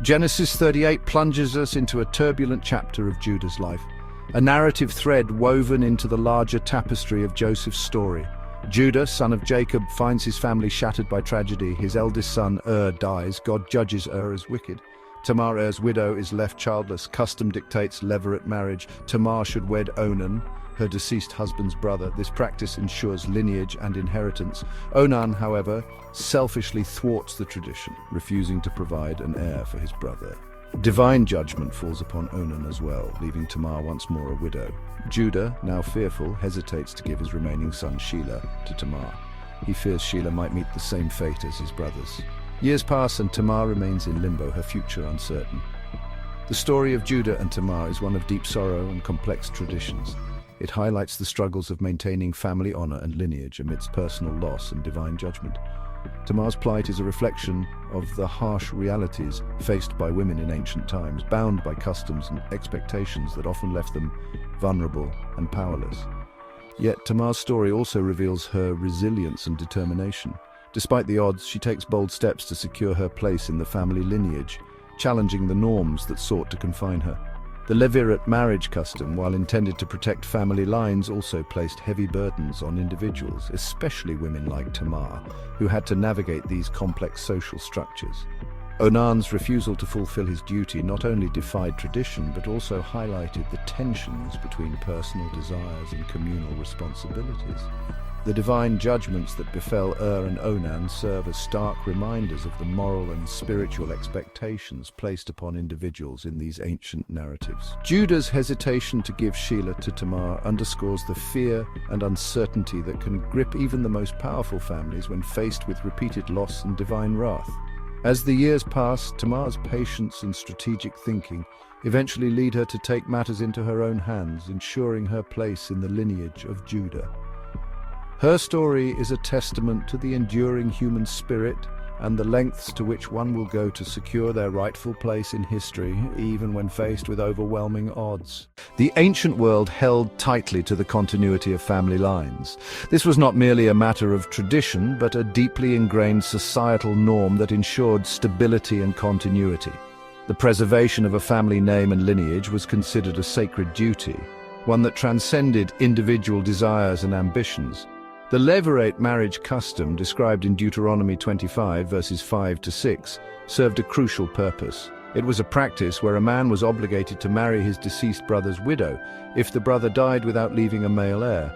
Genesis 38 plunges us into a turbulent chapter of Judah's life, a narrative thread woven into the larger tapestry of Joseph's story. Judah, son of Jacob, finds his family shattered by tragedy. His eldest son, dies. God judges as wicked. Tamar, widow, is left childless. Custom dictates levirate marriage. Tamar should wed Onan, her deceased husband's brother. This practice ensures lineage and inheritance. Onan, however, selfishly thwarts the tradition, refusing to provide an heir for his brother. Divine judgment falls upon Onan as well, leaving Tamar once more a widow. Judah, now fearful, hesitates to give his remaining son Shelah to Tamar. He fears Shelah might meet the same fate as his brothers. Years pass and Tamar remains in limbo, her future uncertain. The story of Judah and Tamar is one of deep sorrow and complex traditions. It highlights the struggles of maintaining family honor and lineage amidst personal loss and divine judgment. Tamar's plight is a reflection of the harsh realities faced by women in ancient times, bound by customs and expectations that often left them vulnerable and powerless. Yet Tamar's story also reveals her resilience and determination. Despite the odds, she takes bold steps to secure her place in the family lineage, challenging the norms that sought to confine her. The levirate marriage custom, while intended to protect family lines, also placed heavy burdens on individuals, especially women like Tamar, who had to navigate these complex social structures. Onan's refusal to fulfill his duty not only defied tradition, but also highlighted the tensions between personal desires and communal responsibilities. The divine judgments that befell and Onan serve as stark reminders of the moral and spiritual expectations placed upon individuals in these ancient narratives. Judah's hesitation to give Shelah to Tamar underscores the fear and uncertainty that can grip even the most powerful families when faced with repeated loss and divine wrath. As the years pass, Tamar's patience and strategic thinking eventually lead her to take matters into her own hands, ensuring her place in the lineage of Judah. Her story is a testament to the enduring human spirit and the lengths to which one will go to secure their rightful place in history, even when faced with overwhelming odds. The ancient world held tightly to the continuity of family lines. This was not merely a matter of tradition, but a deeply ingrained societal norm that ensured stability and continuity. The preservation of a family name and lineage was considered a sacred duty, one that transcended individual desires and ambitions. The levirate marriage custom, described in Deuteronomy 25, verses 5 to 6, served a crucial purpose. It was a practice where a man was obligated to marry his deceased brother's widow if the brother died without leaving a male heir.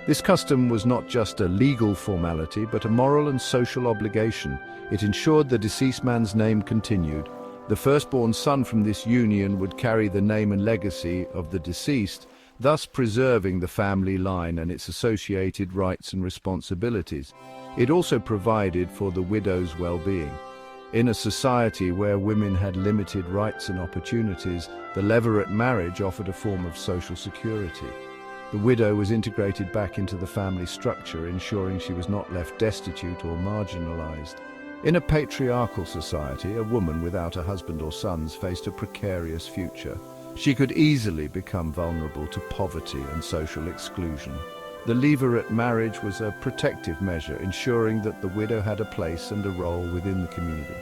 This custom was not just a legal formality, but a moral and social obligation. It ensured the deceased man's name continued. The firstborn son from this union would carry the name and legacy of the deceased, thus preserving the family line and its associated rights and responsibilities. It also provided for the widow's well-being. In a society where women had limited rights and opportunities, the levirate marriage offered a form of social security. The widow was integrated back into the family structure, ensuring she was not left destitute or marginalized. In a patriarchal society, a woman without a husband or sons faced a precarious future. She could easily become vulnerable to poverty and social exclusion. The levirate marriage was a protective measure, ensuring that the widow had a place and a role within the community.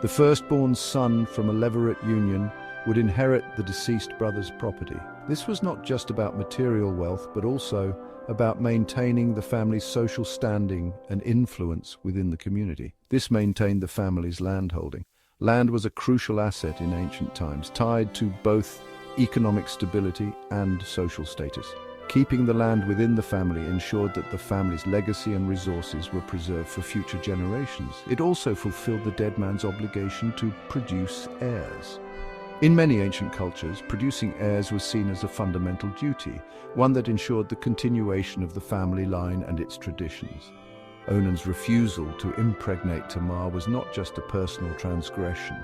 The firstborn son from a levirate union would inherit the deceased brother's property. This was not just about material wealth, but also about maintaining the family's social standing and influence within the community. This maintained the family's landholding. Land was a crucial asset in ancient times, tied to both economic stability and social status. Keeping the land within the family ensured that the family's legacy and resources were preserved for future generations. It also fulfilled the dead man's obligation to produce heirs. In many ancient cultures, producing heirs was seen as a fundamental duty, one that ensured the continuation of the family line and its traditions. Onan's refusal to impregnate Tamar was not just a personal transgression.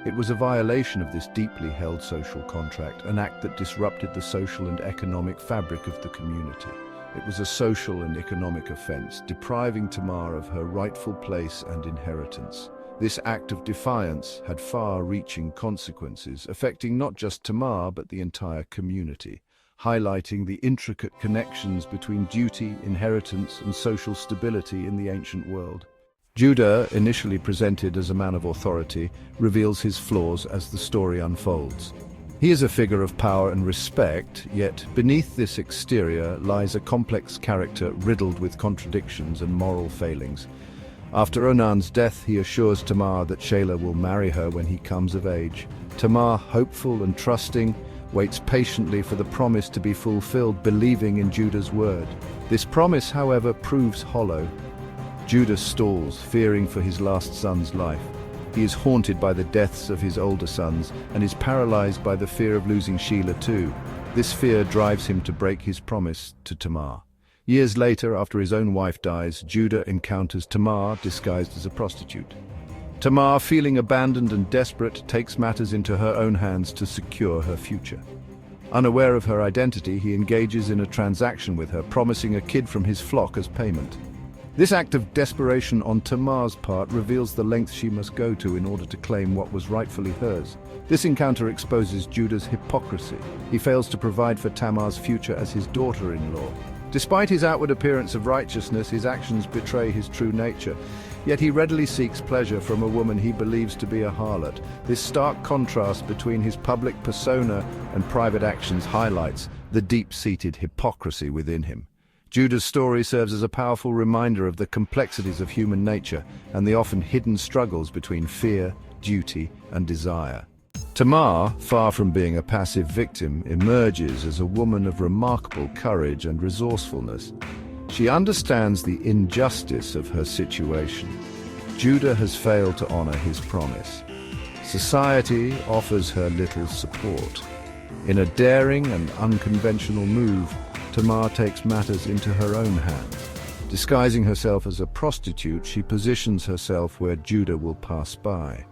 It was a violation of this deeply held social contract, an act that disrupted the social and economic fabric of the community. It was a social and economic offense, depriving Tamar of her rightful place and inheritance. This act of defiance had far-reaching consequences, affecting not just Tamar but the entire community, highlighting the intricate connections between duty, inheritance, and social stability in the ancient world. Judah, initially presented as a man of authority, reveals his flaws as the story unfolds. He is a figure of power and respect, yet beneath this exterior lies a complex character riddled with contradictions and moral failings. After Onan's death, he assures Tamar that Shelah will marry her when he comes of age. Tamar, hopeful and trusting, waits patiently for the promise to be fulfilled, believing in Judah's word. This promise, however, proves hollow. Judah stalls, fearing for his last son's life. He is haunted by the deaths of his older sons and is paralyzed by the fear of losing Shelah too. This fear drives him to break his promise to Tamar. Years later, after his own wife dies, Judah encounters Tamar disguised as a prostitute. Tamar, feeling abandoned and desperate, takes matters into her own hands to secure her future. Unaware of her identity, he engages in a transaction with her, promising a kid from his flock as payment. This act of desperation on Tamar's part reveals the lengths she must go to in order to claim what was rightfully hers. This encounter exposes Judah's hypocrisy. He fails to provide for Tamar's future as his daughter-in-law. Despite his outward appearance of righteousness, his actions betray his true nature. Yet he readily seeks pleasure from a woman he believes to be a harlot. This stark contrast between his public persona and private actions highlights the deep-seated hypocrisy within him. Judah's story serves as a powerful reminder of the complexities of human nature and the often hidden struggles between fear, duty, and desire. Tamar, far from being a passive victim, emerges as a woman of remarkable courage and resourcefulness. She understands the injustice of her situation. Judah has failed to honor his promise. Society offers her little support. In a daring and unconventional move, Tamar takes matters into her own hands. Disguising herself as a prostitute, she positions herself where Judah will pass by.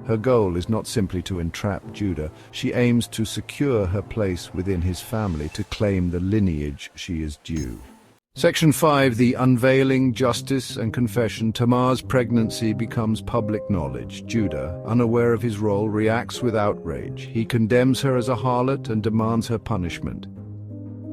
Her goal is not simply to entrap Judah. She aims to secure her place within his family, to claim the lineage she is due. Section 5. The Unveiling, Justice and Confession. Tamar's pregnancy becomes public knowledge. Judah, unaware of his role, reacts with outrage. He condemns her as a harlot and demands her punishment.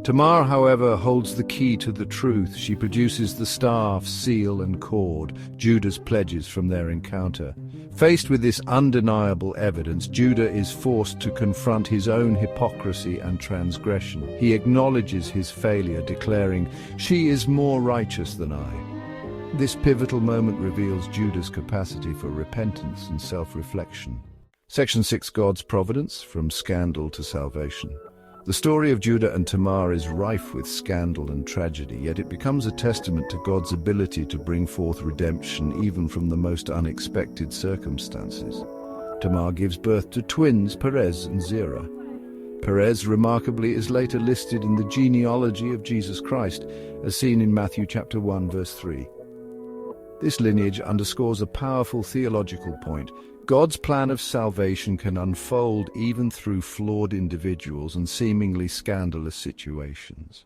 Tamar, however, holds the key to the truth. She produces the staff, seal, and cord, Judah's pledges from their encounter. Faced with this undeniable evidence, Judah is forced to confront his own hypocrisy and transgression. He acknowledges his failure, declaring, "She is more righteous than I." This pivotal moment reveals Judah's capacity for repentance and self-reflection. Section 6. God's Providence, from Scandal to Salvation. The story of Judah and Tamar is rife with scandal and tragedy, yet it becomes a testament to God's ability to bring forth redemption even from the most unexpected circumstances. Tamar gives birth to twins, Perez and Zerah. Perez, remarkably, is later listed in the genealogy of Jesus Christ, as seen in Matthew chapter 1, verse 3. This lineage underscores a powerful theological point. God's plan of salvation can unfold even through flawed individuals and seemingly scandalous situations.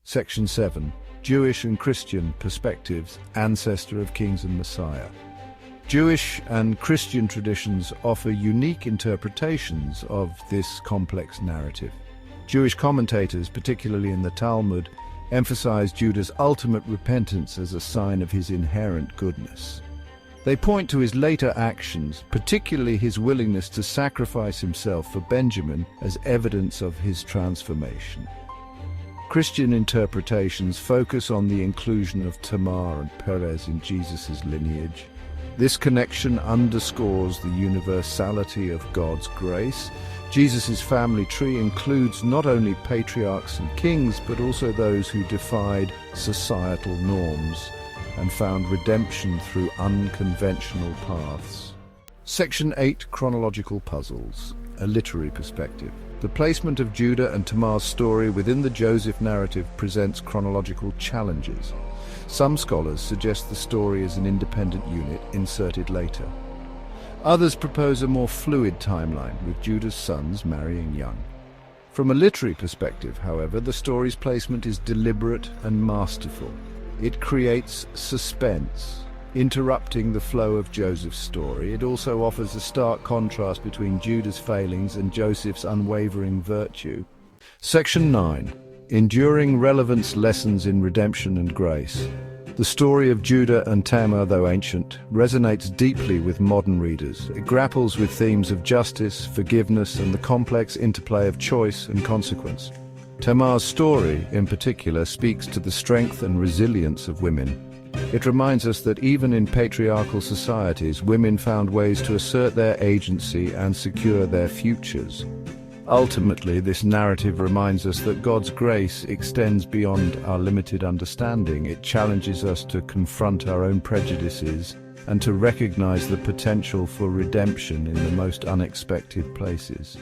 Section 7. Jewish and Christian Perspectives, Ancestor of Kings and Messiah. Jewish and Christian traditions offer unique interpretations of this complex narrative. Jewish commentators, particularly in the Talmud, emphasize Judah's ultimate repentance as a sign of his inherent goodness. They point to his later actions, particularly his willingness to sacrifice himself for Benjamin, as evidence of his transformation. Christian interpretations focus on the inclusion of Tamar and Perez in Jesus' lineage. This connection underscores the universality of God's grace. Jesus' family tree includes not only patriarchs and kings, but also those who defied societal norms and found redemption through unconventional paths. Section 8. Chronological Puzzles, a Literary Perspective. The placement of Judah and Tamar's story within the Joseph narrative presents chronological challenges. Some scholars suggest the story is an independent unit inserted later. Others propose a more fluid timeline, with Judah's sons marrying young. From a literary perspective, however, the story's placement is deliberate and masterful. It creates suspense, interrupting the flow of Joseph's story. It also offers a stark contrast between Judah's failings and Joseph's unwavering virtue. Section 9. Enduring Relevance, Lessons in Redemption and Grace. The story of Judah and Tamar, though ancient, resonates deeply with modern readers. It grapples with themes of justice, forgiveness, and the complex interplay of choice and consequence. Tamar's story, in particular, speaks to the strength and resilience of women. It reminds us that even in patriarchal societies, women found ways to assert their agency and secure their futures. Ultimately, this narrative reminds us that God's grace extends beyond our limited understanding. It challenges us to confront our own prejudices and to recognize the potential for redemption in the most unexpected places.